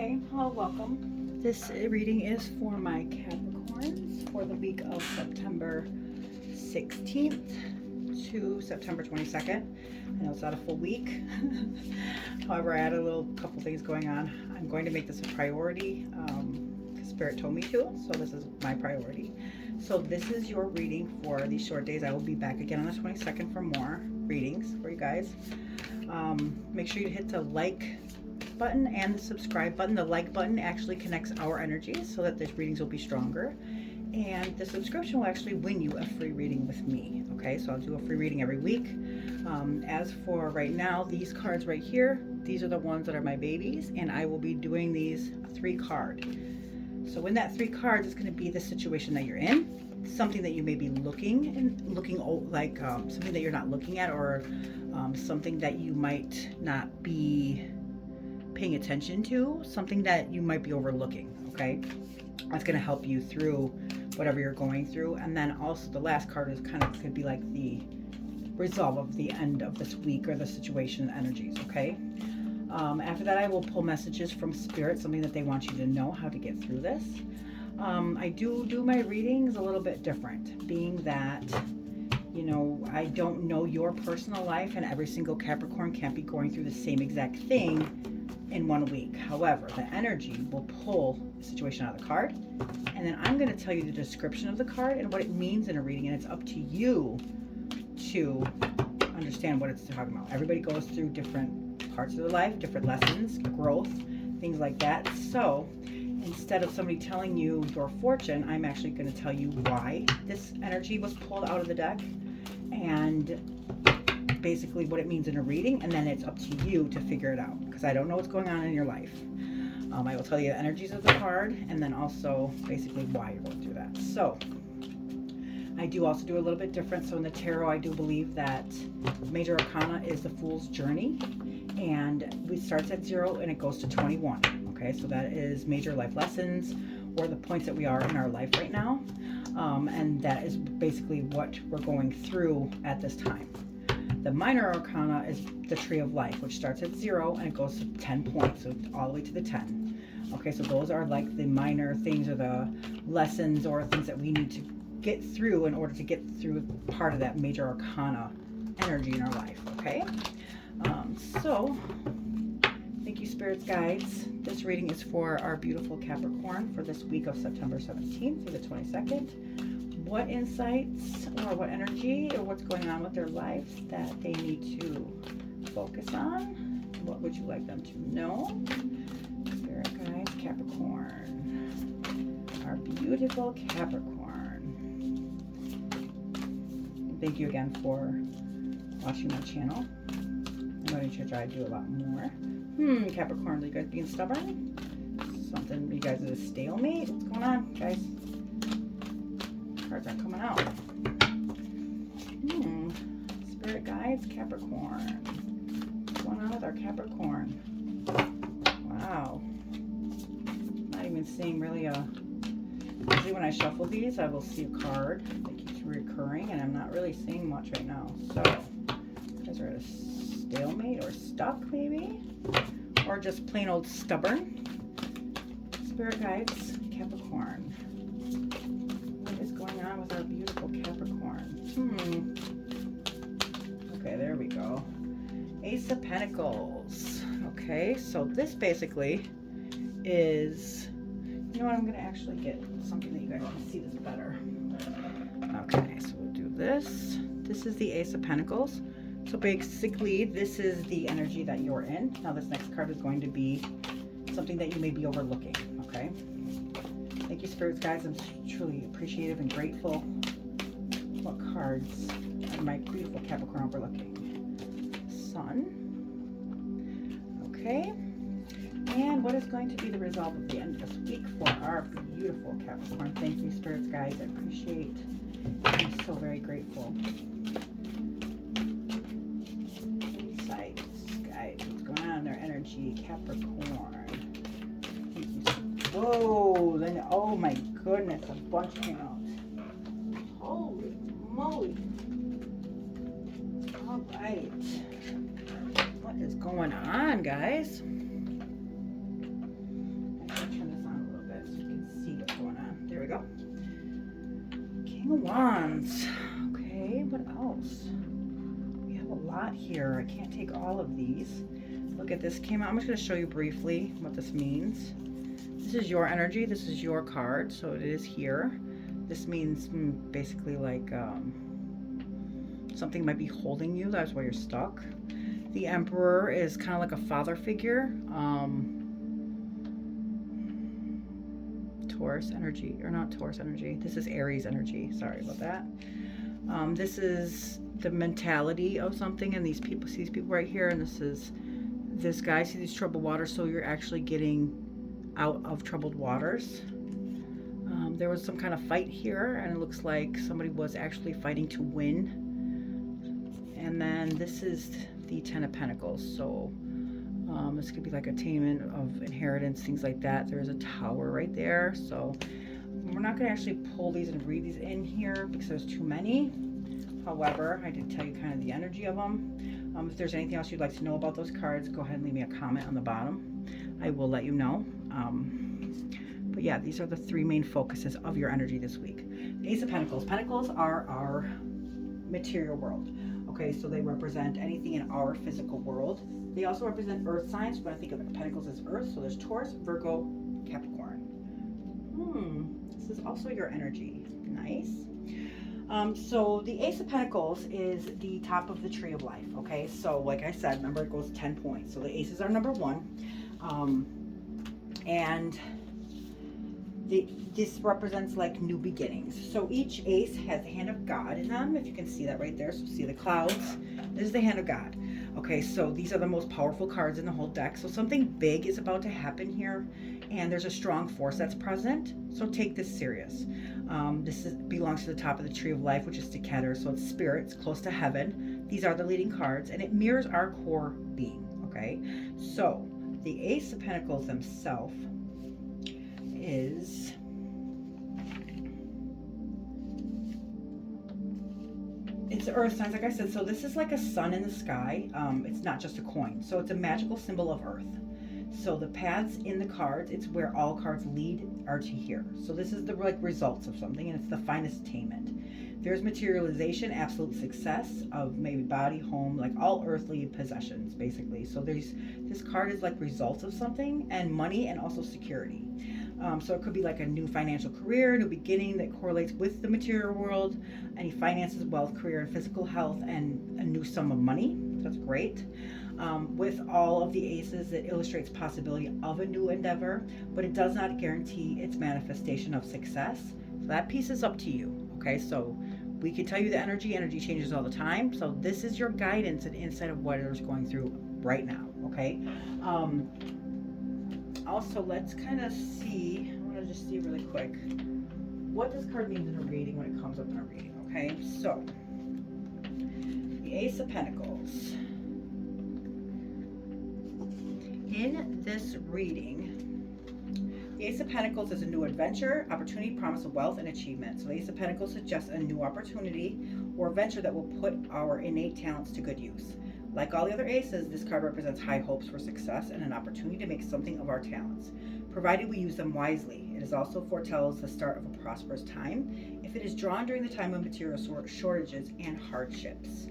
Okay, well, welcome. This reading is for my Capricorns for the week of September 16th to September 22nd. I know it's not a full week. However, I had a couple things going on. I'm going to make this a priority because Spirit told me to, so this is my priority. So this is your reading for these short days. I will be back again on the 22nd for more readings for you guys. Make sure you hit the like button and the subscribe button. The like button actually connects our energies so that these readings will be stronger, and the subscription will actually win you a free reading with me. Okay, so I'll do a free reading every week. As for right now, these cards right here, these are the ones that are my babies, and I will be doing these 3 card. So in that 3 cards, it's going to be the situation that you're in, something that you may be looking like something that you're not looking at, or something that you might not be paying attention to, something that you might be overlooking. Okay, that's going to help you through whatever you're going through. And then also the last card is could be like the resolve of the end of this week, or the situation energies. Okay, after that I will pull messages from Spirit, something that they want you to know, how to get through this. I do my readings a little bit different, being that I don't know your personal life, and every single Capricorn can't be going through the same exact thing in 1 week. However, the energy will pull the situation out of the card, and then I'm going to tell you the description of the card and what it means in a reading, and it's up to you to understand what it's talking about. Everybody goes through different parts of their life, different lessons, growth, things like that. So instead of somebody telling you your fortune, I'm actually going to tell you why this energy was pulled out of the deck, and basically what it means in a reading, and then it's up to you to figure it out, because I don't know what's going on in your life. I will tell you the energies of the card, and then also basically why you're going through that. So I do also do a little bit different. So in the tarot, I do believe that major arcana is the Fool's Journey, and it starts at 0 and it goes to 21. Okay, so that is major life lessons, or the points that we are in our life right now, and that is basically what we're going through at this time. The minor arcana is the Tree of Life, which starts at 0 and it goes to 10 points, so all the way to the 10. Okay, so those are like the minor things, or the lessons, or things that we need to get through in order to get through part of that major arcana energy in our life. Okay, so thank you, Spirit's guides. This reading is for our beautiful Capricorn for this week of September 17th through the 22nd. What insights, or what energy, or what's going on with their life that they need to focus on? What would you like them to know? Spirit guides, Capricorn. Our beautiful Capricorn. Thank you again for watching my channel. I'm going to try to do a lot more. Capricorn, are you guys being stubborn? Something, you guys are a stalemate? What's going on, guys? Cards aren't coming out. Spirit guides, Capricorn. What's going on with our Capricorn? Wow. Not even seeing really usually when I shuffle these, I will see a card that keeps recurring, and I'm not really seeing much right now. So, you guys are at a stalemate, or stuck maybe? Or just plain old stubborn. Spirit guides, Capricorn. With our beautiful Capricorn. Okay, there we go. Ace of Pentacles. Okay, so this basically is, you know what, I'm going to actually get something that you guys can see this better. Okay, so we'll do this. This is the Ace of Pentacles. So basically, this is the energy that you're in. Now this next card is going to be something that you may be overlooking. Okay. Thank you, Spirits guys. I'm truly appreciative and grateful. What cards are my beautiful Capricorn overlooking? Sun. Okay. And what is going to be the resolve of the end of this week for our beautiful Capricorn? Thank you, Spirits guys. I appreciate. I'm so very grateful. Insights, guys. What's going on in their energy? Capricorn. Whoa, then, oh my goodness, a bunch came out. Holy moly. All right. What is going on, guys? King of Wands. Okay, what else? We have a lot here. I can't take all of these. Look at this came out. I'm just going to show you briefly what this means. This is your energy. This is your card, so it is here. This means basically like something might be holding you. That's why you're stuck. The Emperor is kind of like a father figure. Taurus energy, or not Taurus energy. This is Aries energy. Sorry about that. This is the mentality of something, and these people, see these people right here, and this guy, see these troubled waters, so you're actually getting out of troubled waters. There was some kind of fight here, and it looks like somebody was actually fighting to win. And then this is the Ten of Pentacles, so this could be like attainment of inheritance, things like that. There's a tower right there, so we're not going to actually pull these and read these in here because there's too many. However, I did tell you kind of the energy of them. If there's anything else you'd like to know about those cards, go ahead and leave me a comment on the bottom. I will let you know. But yeah, these are the three main focuses of your energy this week. Ace of Pentacles. Pentacles are our material world. Okay, so they represent anything in our physical world. They also represent earth signs. When I think of Pentacles as earth, so there's Taurus, Virgo, Capricorn. This is also your energy. Nice. So the Ace of Pentacles is the top of the tree of life. Okay, so like I said, remember it goes 10 points. So the aces are number 1. And this represents like new beginnings. So each ace has the hand of God in them, if you can see that right there. So see the clouds, this is the hand of God. Okay, so these are the most powerful cards in the whole deck. So something big is about to happen here, and there's a strong force that's present, so take this serious. This belongs to the top of the tree of life, which is Decatur, so it's spirits close to heaven. These are the leading cards, and it mirrors our core being. Okay, so the Ace of Pentacles themselves is it's earth signs, like I said. So this is like a sun in the sky. It's not just a coin, so it's a magical symbol of earth. So the paths in the cards, it's where all cards lead are to here. So this is the like results of something, and it's the finest attainment. There's materialization, absolute success of maybe body, home, like all earthly possessions basically. So this card is like results of something, and money, and also security. So it could be like a new financial career, new beginning that correlates with the material world, any finances, wealth, career, and physical health, and a new sum of money. That's great. With all of the aces, it illustrates possibility of a new endeavor, but it does not guarantee its manifestation of success. So that piece is up to you. Okay, so we can tell you the energy changes all the time. So this is your guidance and insight of what is going through right now. Okay. Also, let's kind of see, I want to just see really quick, what this card means in a reading when it comes up in a reading. Okay, so the Ace of Pentacles. In this reading, the Ace of Pentacles is a new adventure, opportunity, promise of wealth, and achievement. So the Ace of Pentacles suggests a new opportunity or venture that will put our innate talents to good use. Like all the other aces, this card represents high hopes for success and an opportunity to make something of our talents, provided we use them wisely. It is also foretells the start of a prosperous time if it is drawn during the time of material shortages and hardships.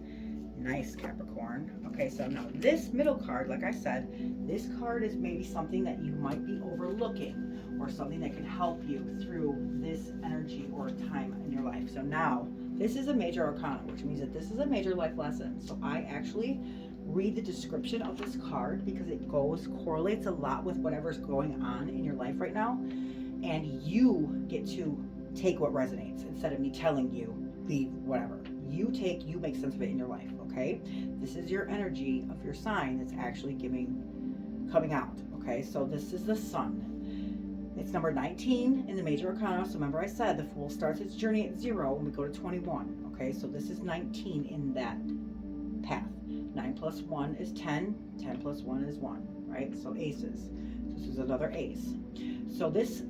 Nice, Capricorn. Okay, so now this middle card, like I said, this card is maybe something that you might be overlooking, or something that can help you through this energy or time in your life. So now, this is a major arcana, which means that this is a major life lesson. So I actually read the description of this card because it correlates a lot with whatever's going on in your life right now. And you get to take what resonates instead of me telling you, leave, whatever. You make sense of it in your life, okay? This is your energy of your sign that's actually coming out, okay? So this is the Sun. It's number 19 in the major arcana. So remember I said the Fool starts its journey at 0 when we go to 21, okay? So this is 19 in that path. 9 plus 1 is 10. 10 plus 1 is 1, right? So aces. This is another ace. So this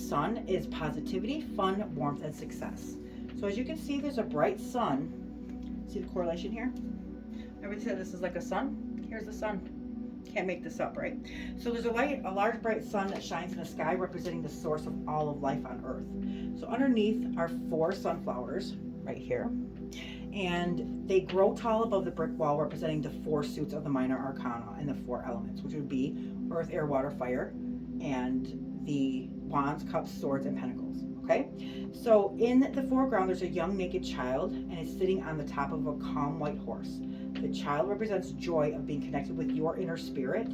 sun is positivity, fun, warmth, and success. So as you can see, there's a bright sun. See the correlation here? Remember I said this is like a sun? Here's the sun. Can't make this up, right? So there's a large bright sun that shines in the sky, representing the source of all of life on Earth. So underneath are 4 sunflowers right here, and they grow tall above the brick wall, representing the 4 suits of the minor arcana and the 4 elements, which would be earth, air, water, fire, and the wands, cups, swords, and pentacles. Okay, so in the foreground there's a young naked child, and it's sitting on the top of a calm white horse. The child represents joy of being connected with your inner spirit,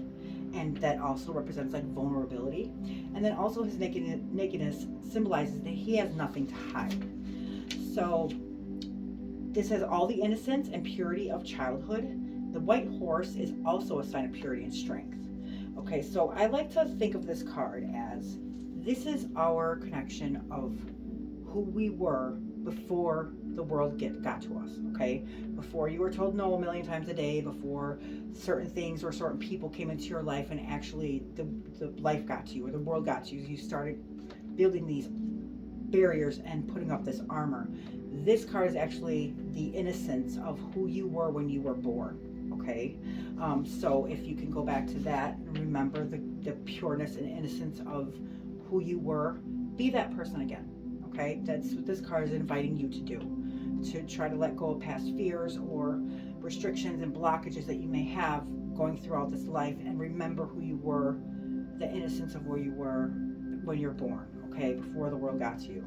and that also represents like vulnerability. And then also his nakedness symbolizes that he has nothing to hide. So this has all the innocence and purity of childhood. The white horse is also a sign of purity and strength. Okay, so I like to think of this card as this is our connection of who we were before the world got to us, okay? Before you were told no a million times a day, before certain things or certain people came into your life and actually the life got to you or the world got to you, you started building these barriers and putting up this armor. This card is actually the innocence of who you were when you were born, okay? So if you can go back to that and remember the pureness and innocence of who you were, be that person again, okay? That's what this card is inviting you to do, to try to let go of past fears or restrictions and blockages that you may have going throughout this life, and remember who you were, the innocence of where you were when you're born, okay, before the world got to you.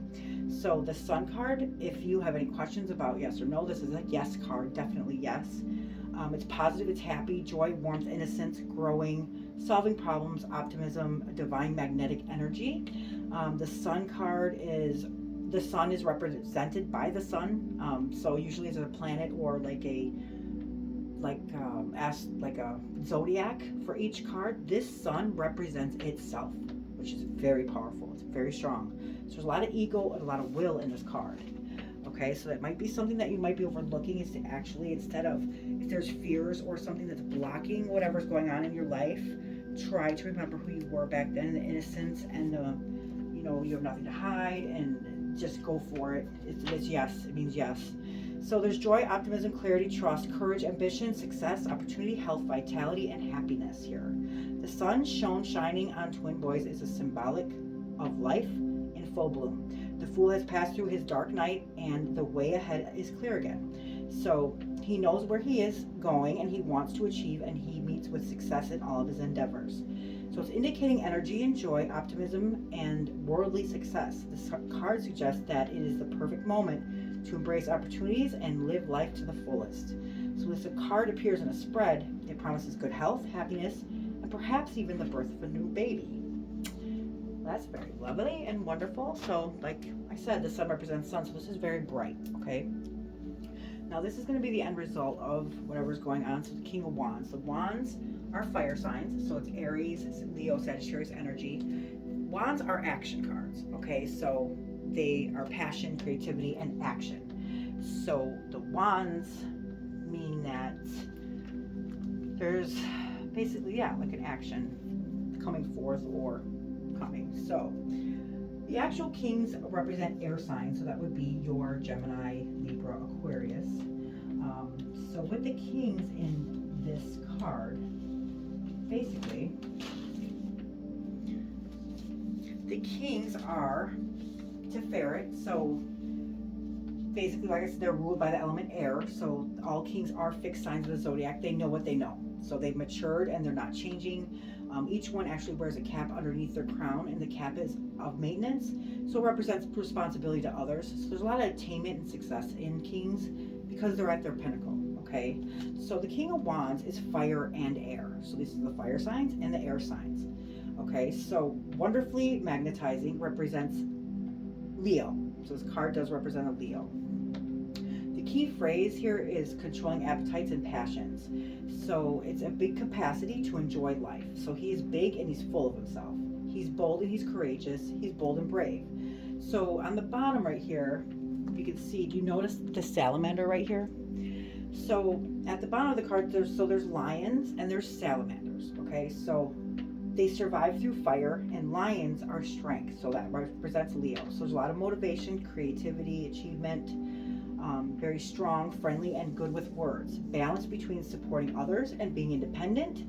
So the Sun card, if you have any questions about yes or no, this is a yes card, definitely yes. It's positive, it's happy, joy, warmth, innocence, growing, solving problems, optimism, divine magnetic energy. The Sun card is, the sun is represented by the sun. So usually it's a planet or like a zodiac for each card. This sun represents itself, which is very powerful. It's very strong. So there's a lot of ego and a lot of will in this card. Okay, so that might be something that you might be overlooking, is to actually, instead of, if there's fears or something that's blocking whatever's going on in your life, try to remember who you were back then, the innocence and the, you have nothing to hide, and just go for it. It's yes, it means yes. So there's joy, optimism, clarity, trust, courage, ambition, success, opportunity, health, vitality, and happiness here. The sun shining on twin boys is a symbolic of life in full bloom. The fool has passed through his dark night, and the way ahead is clear again. So he knows where he is going, and he wants to achieve, and he meets with success in all of his endeavors. So it's indicating energy and joy, optimism, and worldly success. This card suggests that it is the perfect moment to embrace opportunities and live life to the fullest. So if the card appears in a spread, it promises good health, happiness, and perhaps even the birth of a new baby. That's very lovely and wonderful. So like I said, the sun represents sun, so this is very bright, okay? Now this is going to be the end result of whatever's going on. So the King of Wands. The Wands are fire signs, so it's Aries, Leo, Sagittarius energy. Wands are action cards, okay? So they are passion, creativity, and action. So the Wands mean that there's basically, like an action coming forth or coming. So the actual kings represent air signs, so that would be your Gemini, Libra, Aquarius. So with the kings in this card, basically, the kings are Tiferet. So basically, like I said, they're ruled by the element air. So all kings are fixed signs of the zodiac. They know what they know. So they've matured and they're not changing. Each one actually wears a cap underneath their crown, and the cap is of maintenance, so it represents responsibility to others. So there's a lot of attainment and success in kings because they're at their pinnacle, okay? So the King of Wands is fire and air. So these are the fire signs and the air signs, okay? So wonderfully magnetizing represents Leo. So this card does represent a Leo. The key phrase here is controlling appetites and passions. So it's a big capacity to enjoy life. So he is big and he's full of himself. He's bold and he's courageous. He's bold and brave. So on the bottom right here, you can see, do you notice the salamander right here? So at the bottom of the card, there's lions and there's salamanders, okay? So they survive through fire, and lions are strength. So that represents Leo. So there's a lot of motivation, creativity, achievement, very strong, friendly, and good with words. Balance between supporting others and being independent.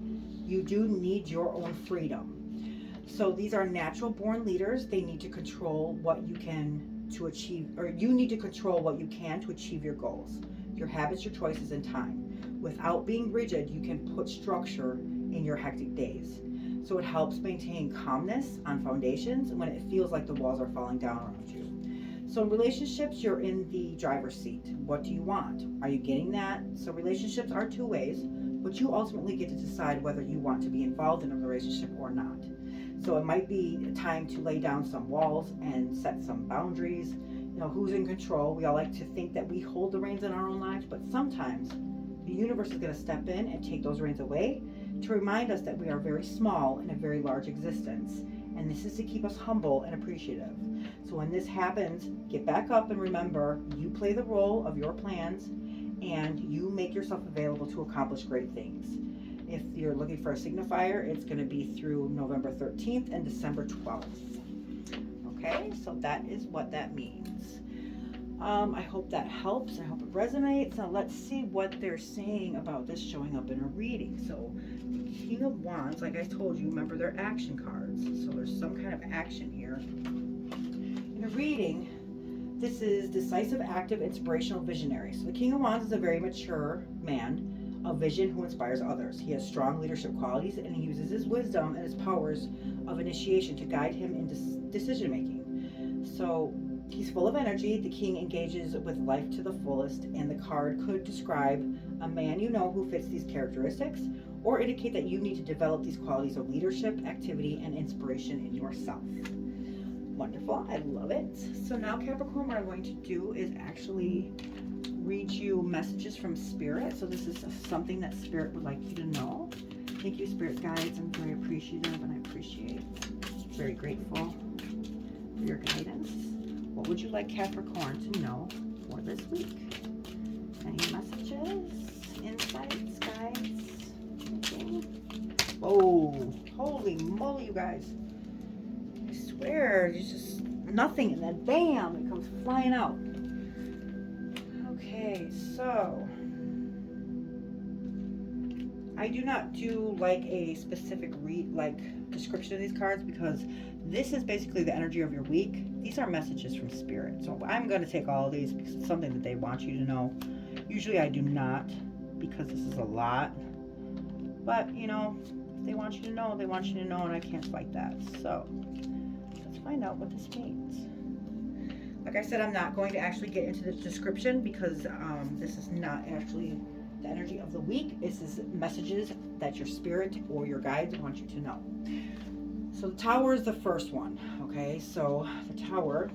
you do need your own freedom. So these are natural born leaders. They need to control what you can to achieve, or you need to control what you can to achieve your goals, your habits, your choices, and time. Without being rigid, you can put structure in your hectic days. So it helps maintain calmness on foundations when it feels like the walls are falling down around you. So in relationships, you're in the driver's seat. What do you want? Are you getting that? So relationships are two ways, but you ultimately get to decide whether you want to be involved in a relationship or not. So it might be time to lay down some walls and set some boundaries. You know, who's in control? We all like to think that we hold the reins in our own lives, but sometimes the universe is going to step in and take those reins away to remind us that we are very small in a very large existence. And this is to keep us humble and appreciative. So when this happens, get back up and remember, you play the role of your plans and you make yourself available to accomplish great things. If you're looking for a signifier, it's going to be through November 13th and December 12th. Okay, so that is what that means. I hope that helps. I hope it resonates. Now let's see what they're saying about this showing up in a reading. So the King of Wands, like I told you, remember they're action cards. So there's some kind of action here. In a reading, this is decisive, active, inspirational, visionary. So the King of Wands is a very mature man of vision who inspires others. He has strong leadership qualities and he uses his wisdom and his powers of initiation to guide him in decision making. So he's full of energy. The king engages with life to the fullest, and the card could describe a man you know who fits these characteristics or indicate that you need to develop these qualities of leadership, activity, and inspiration in yourself. Wonderful. I love it. So now, Capricorn, what I'm going to do is actually read you messages from Spirit. So this is something that Spirit would like you to know. Thank you, Spirit guides. I'm very appreciative and I appreciate, very grateful for your guidance. What would you like Capricorn to know for this week? Any messages, insights, guides, anything? Whoa, holy moly, you guys. I swear, there's just nothing, and then bam, it comes flying out. Okay, so I do not do like a specific description of these cards because this is basically the energy of your week. These are messages from Spirit. So I'm going to take all of these because it's something that they want you to know. Usually I do not because this is a lot. But, you know, if they want you to know, they want you to know, and I can't fight that. So let's find out what this means. Like I said, I'm not going to actually get into the description because this is not actually the energy of the week. This is messages that your spirit or your guides want you to know. So the Tower is the first one, okay? So the Tower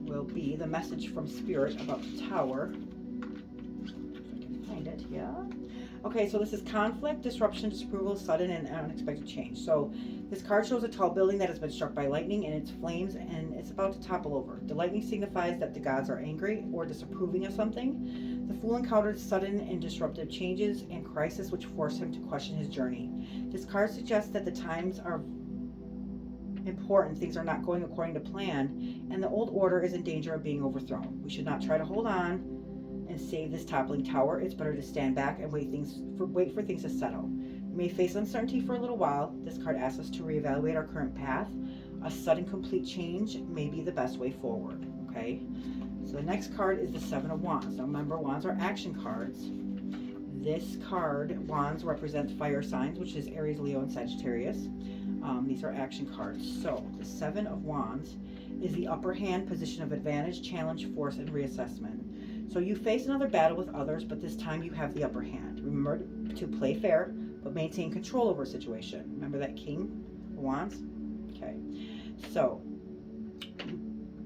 will be the message from Spirit about the Tower. If I can find it, yeah. Okay, so this is conflict, disruption, disapproval, sudden and unexpected change. So this card shows a tall building that has been struck by lightning and it's flames and it's about to topple over. The lightning signifies that the gods are angry or disapproving of something. The Fool encounters sudden and disruptive changes and crisis which force him to question his journey. This card suggests that the times are important, things are not going according to plan, and the old order is in danger of being overthrown. We should not try to hold on and save this toppling tower. It's better to stand back and wait for things to settle. We may face uncertainty for a little while. This card asks us to reevaluate our current path. A sudden complete change may be the best way forward. Okay, so the next card is the Seven of Wands. Now remember, wands are action cards. This card, wands, represents fire signs, which is Aries, Leo, and Sagittarius. These are action cards. So the Seven of Wands is the upper hand, position of advantage, challenge, force, and reassessment. So you face another battle with others, but this time you have the upper hand. Remember to play fair, but maintain control over a situation. Remember that King of Wands? Okay. So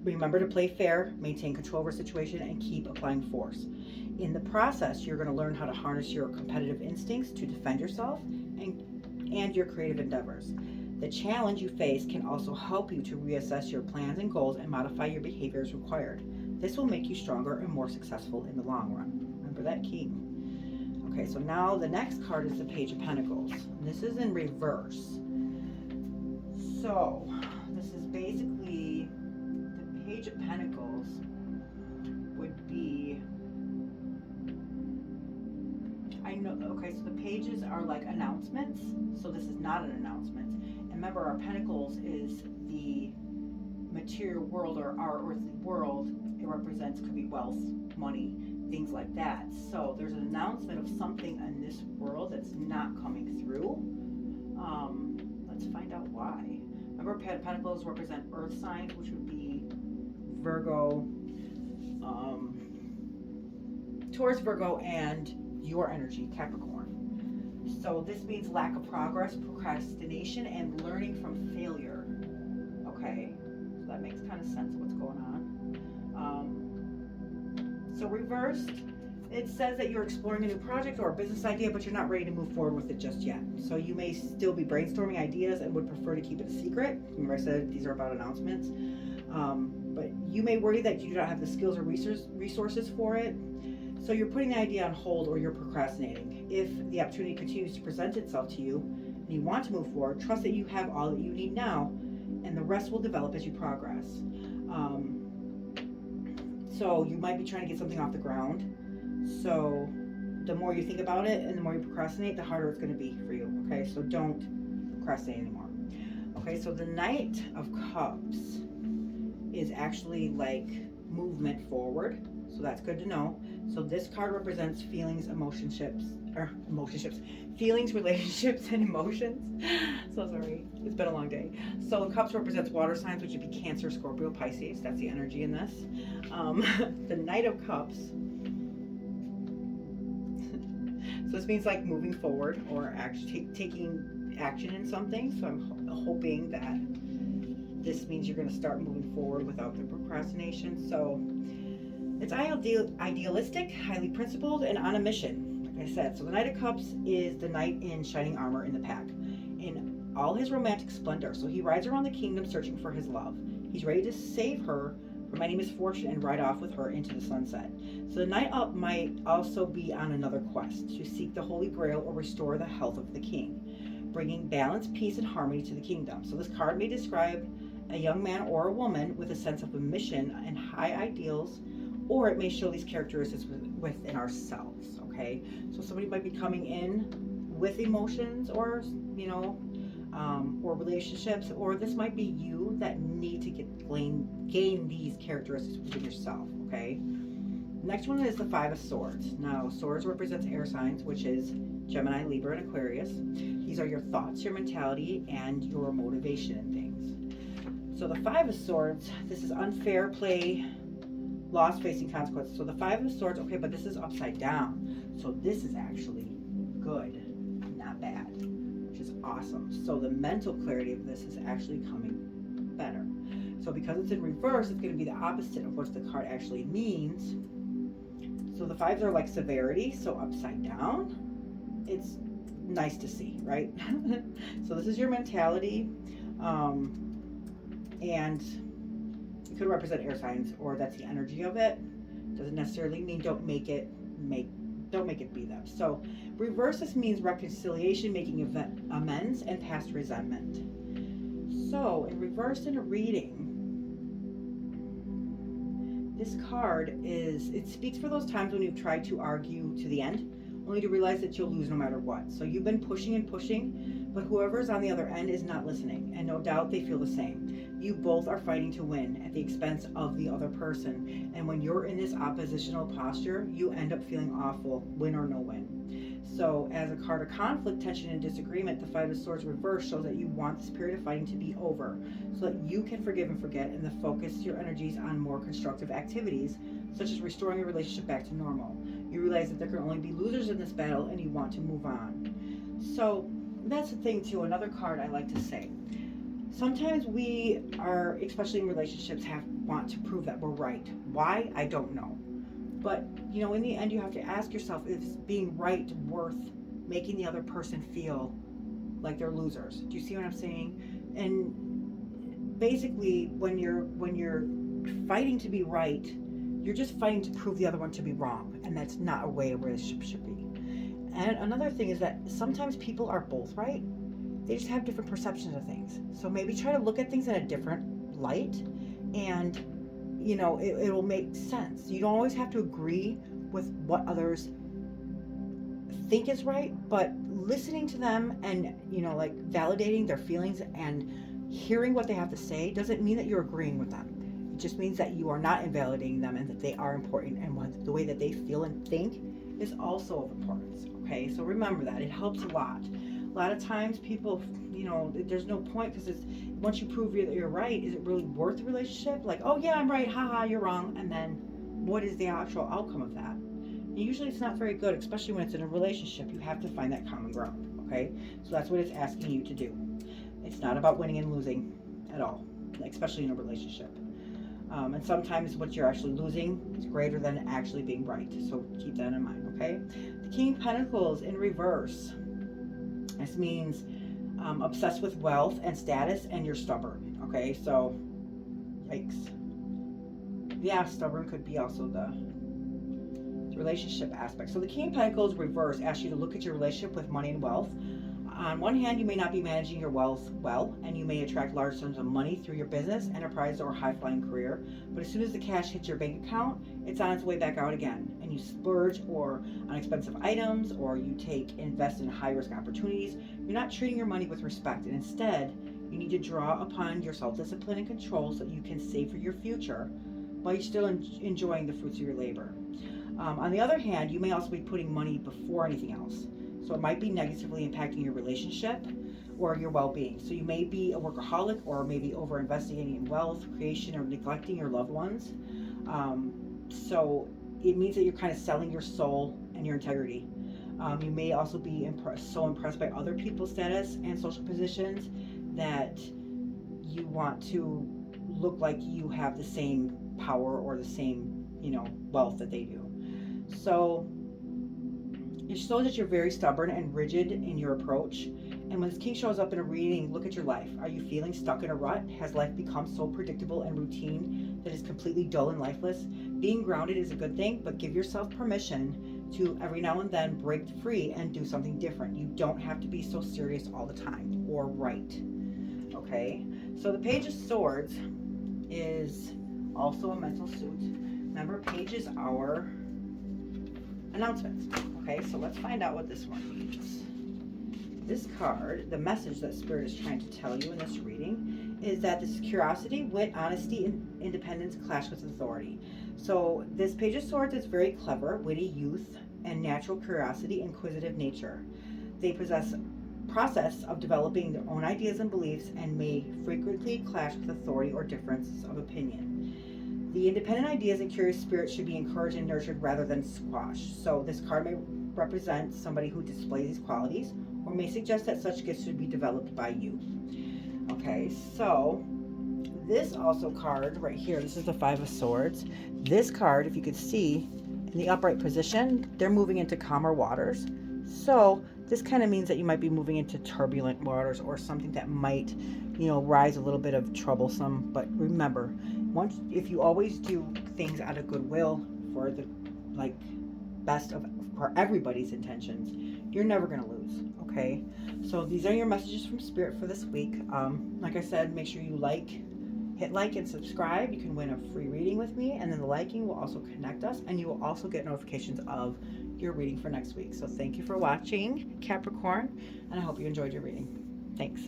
remember to play fair, maintain control over a situation, and keep applying force. In the process, you're going to learn how to harness your competitive instincts to defend yourself and your creative endeavors. The challenge you face can also help you to reassess your plans and goals and modify your behavior as required. This will make you stronger and more successful in the long run. Remember that King. Okay, so now the next card is the Page of Pentacles. This is in reverse. So this is basically the Page of Pentacles would be, I know, okay, so the pages are like announcements, so this is not an announcement. And remember, our pentacles is the material world or our earthly world. It represents, could be wealth, money, things like that. So there's an announcement of something in this world that's not coming through. Let's find out why. Remember, pentacles represent earth signs, which would be Virgo, Taurus, Virgo, and your energy, Capricorn. So this means lack of progress, procrastination, and learning from failure. Okay, so that makes kind of sense of what's going on. So reversed, it says that you're exploring a new project or a business idea, but you're not ready to move forward with it just yet. So you may still be brainstorming ideas and would prefer to keep it a secret. Remember I said these are about announcements. But you may worry that you do not have the skills or resources for it. So you're putting the idea on hold or you're procrastinating. If the opportunity continues to present itself to you and you want to move forward, trust that you have all that you need now and the rest will develop as you progress. So you might be trying to get something off the ground. So the more you think about it and the more you procrastinate, the harder it's going to be for you. Okay, so don't procrastinate anymore. Okay, so the Knight of Cups is actually like movement forward. So that's good to know. So this card represents feelings, feelings, relationships, and emotions. So sorry, it's been a long day. So the cups represents water signs, which would be Cancer, Scorpio, Pisces. That's the energy in this. The Knight of Cups. So this means like moving forward or actually taking action in something. So I'm hoping that this means you're going to start moving forward without the procrastination. So it's idealistic, highly principled, and on a mission, like I said. So the Knight of Cups is the knight in shining armor in the pack, in all his romantic splendor. So he rides around the kingdom searching for his love. He's ready to save her from any misfortune and ride off with her into the sunset. So the Knight Up might also be on another quest to seek the Holy Grail or restore the health of the king, bringing balance, peace, and harmony to the kingdom. So this card may describe a young man or a woman with a sense of a mission and high ideals, or it may show these characteristics within ourselves, okay? So somebody might be coming in with emotions or, or relationships, or this might be you that need to gain these characteristics within yourself, okay? Next one is the Five of Swords. Now, swords represents air signs, which is Gemini, Libra, and Aquarius. These are your thoughts, your mentality, and your motivation in things. So the Five of Swords, this is unfair play, loss, facing consequences. So the Five of Swords, okay, but this is upside down. So this is actually good, not bad, which is awesome. So the mental clarity of this is actually coming better. So because it's in reverse, it's going to be the opposite of what the card actually means. So the fives are like severity, so upside down. It's nice to see, right? So this is your mentality, and it could represent air signs, or that's the energy of it. Doesn't necessarily mean don't make it be them. So reverse, this means reconciliation, making amends, and past resentment. So in reverse in a reading, this card it speaks for those times when you've tried to argue to the end, only to realize that you'll lose no matter what. So you've been pushing and pushing, but whoever's on the other end is not listening, and no doubt they feel the same. You both are fighting to win at the expense of the other person, and when you're in this oppositional posture, you end up feeling awful, win or no win. So as a card of conflict, tension, and disagreement, the Five of Swords reverse shows that you want this period of fighting to be over, so that you can forgive and forget and then focus your energies on more constructive activities, such as restoring your relationship back to normal. You realize that there can only be losers in this battle, and you want to move on. So that's the thing too. Another card I like to say. Sometimes we are, especially in relationships, want to prove that we're right. Why? I don't know. But, in the end, you have to ask yourself, is being right worth making the other person feel like they're losers? Do you see what I'm saying? And basically, when you're fighting to be right, you're just fighting to prove the other one to be wrong. And that's not a way a relationship should be. And another thing is that sometimes people are both right. They just have different perceptions of things. So maybe try to look at things in a different light, and it will make sense. You don't always have to agree with what others think is right, but listening to them and, like validating their feelings and hearing what they have to say doesn't mean that you're agreeing with them. It just means that you are not invalidating them and that they are important, and the way that they feel and think is also of importance. Okay, so remember that. It helps a lot. A lot of times people, there's no point, because it's once you prove that you're right, is it really worth the relationship? Like, oh yeah, I'm right, haha, you're wrong, and then what is the actual outcome of that? And usually it's not very good, especially when it's in a relationship. You have to find that common ground. Okay, so that's what it's asking you to do. It's not about winning and losing at all, especially in a relationship. And sometimes what you're actually losing is greater than actually being right. So keep that in mind, okay? The King of Pentacles in reverse. This means obsessed with wealth and status, and you're stubborn, okay? So, yikes. Yeah, stubborn could be also the relationship aspect. So the King of Pentacles reverse asks you to look at your relationship with money and wealth. On one hand, you may not be managing your wealth well, and you may attract large sums of money through your business, enterprise, or high-flying career. But as soon as the cash hits your bank account, it's on its way back out again, and you splurge on expensive items, or you invest in high-risk opportunities. You're not treating your money with respect, and instead, you need to draw upon your self-discipline and control so that you can save for your future while you're still enjoying the fruits of your labor. On the other hand, you may also be putting money before anything else. So it might be negatively impacting your relationship or your well-being. So you may be a workaholic, or maybe over-investigating in wealth creation, or neglecting your loved ones. So it means that you're kind of selling your soul and your integrity. You may also be so impressed by other people's status and social positions that you want to look like you have the same power or the same, wealth that they do. So it shows that you're very stubborn and rigid in your approach. And when this king shows up in a reading, look at your life. Are you feeling stuck in a rut? Has life become so predictable and routine that it's completely dull and lifeless? Being grounded is a good thing, but give yourself permission to every now and then break free and do something different. You don't have to be so serious all the time or right. Okay? So the Page of Swords is also a mental suit. Remember, pages are announcements. Okay, so let's find out what this one means. This card, the message that Spirit is trying to tell you in this reading, is that this curiosity, wit, honesty, and independence clash with authority. So this Page of Swords is very clever, witty youth, and natural curiosity, inquisitive nature. They possess process of developing their own ideas and beliefs, and may frequently clash with authority or differences of opinion. The independent ideas and curious spirit should be encouraged and nurtured rather than squashed. So this card may represent somebody who displays these qualities, or may suggest that such gifts should be developed by you. Okay, so this also card right here, this is the Five of Swords. This card, if you could see, in the upright position, they're moving into calmer waters. So this kind of means that you might be moving into turbulent waters, or something that might, rise a little bit of troublesome. But remember, if you always do things out of goodwill for the best for everybody's intentions, you're never going to lose. Okay, so these are your messages from Spirit for this week. Like I said, make sure you hit like and subscribe. You can win a free reading with me, and then the liking will also connect us, and you will also get notifications of your reading for next week. So thank you for watching, Capricorn, and I hope you enjoyed your reading. Thanks.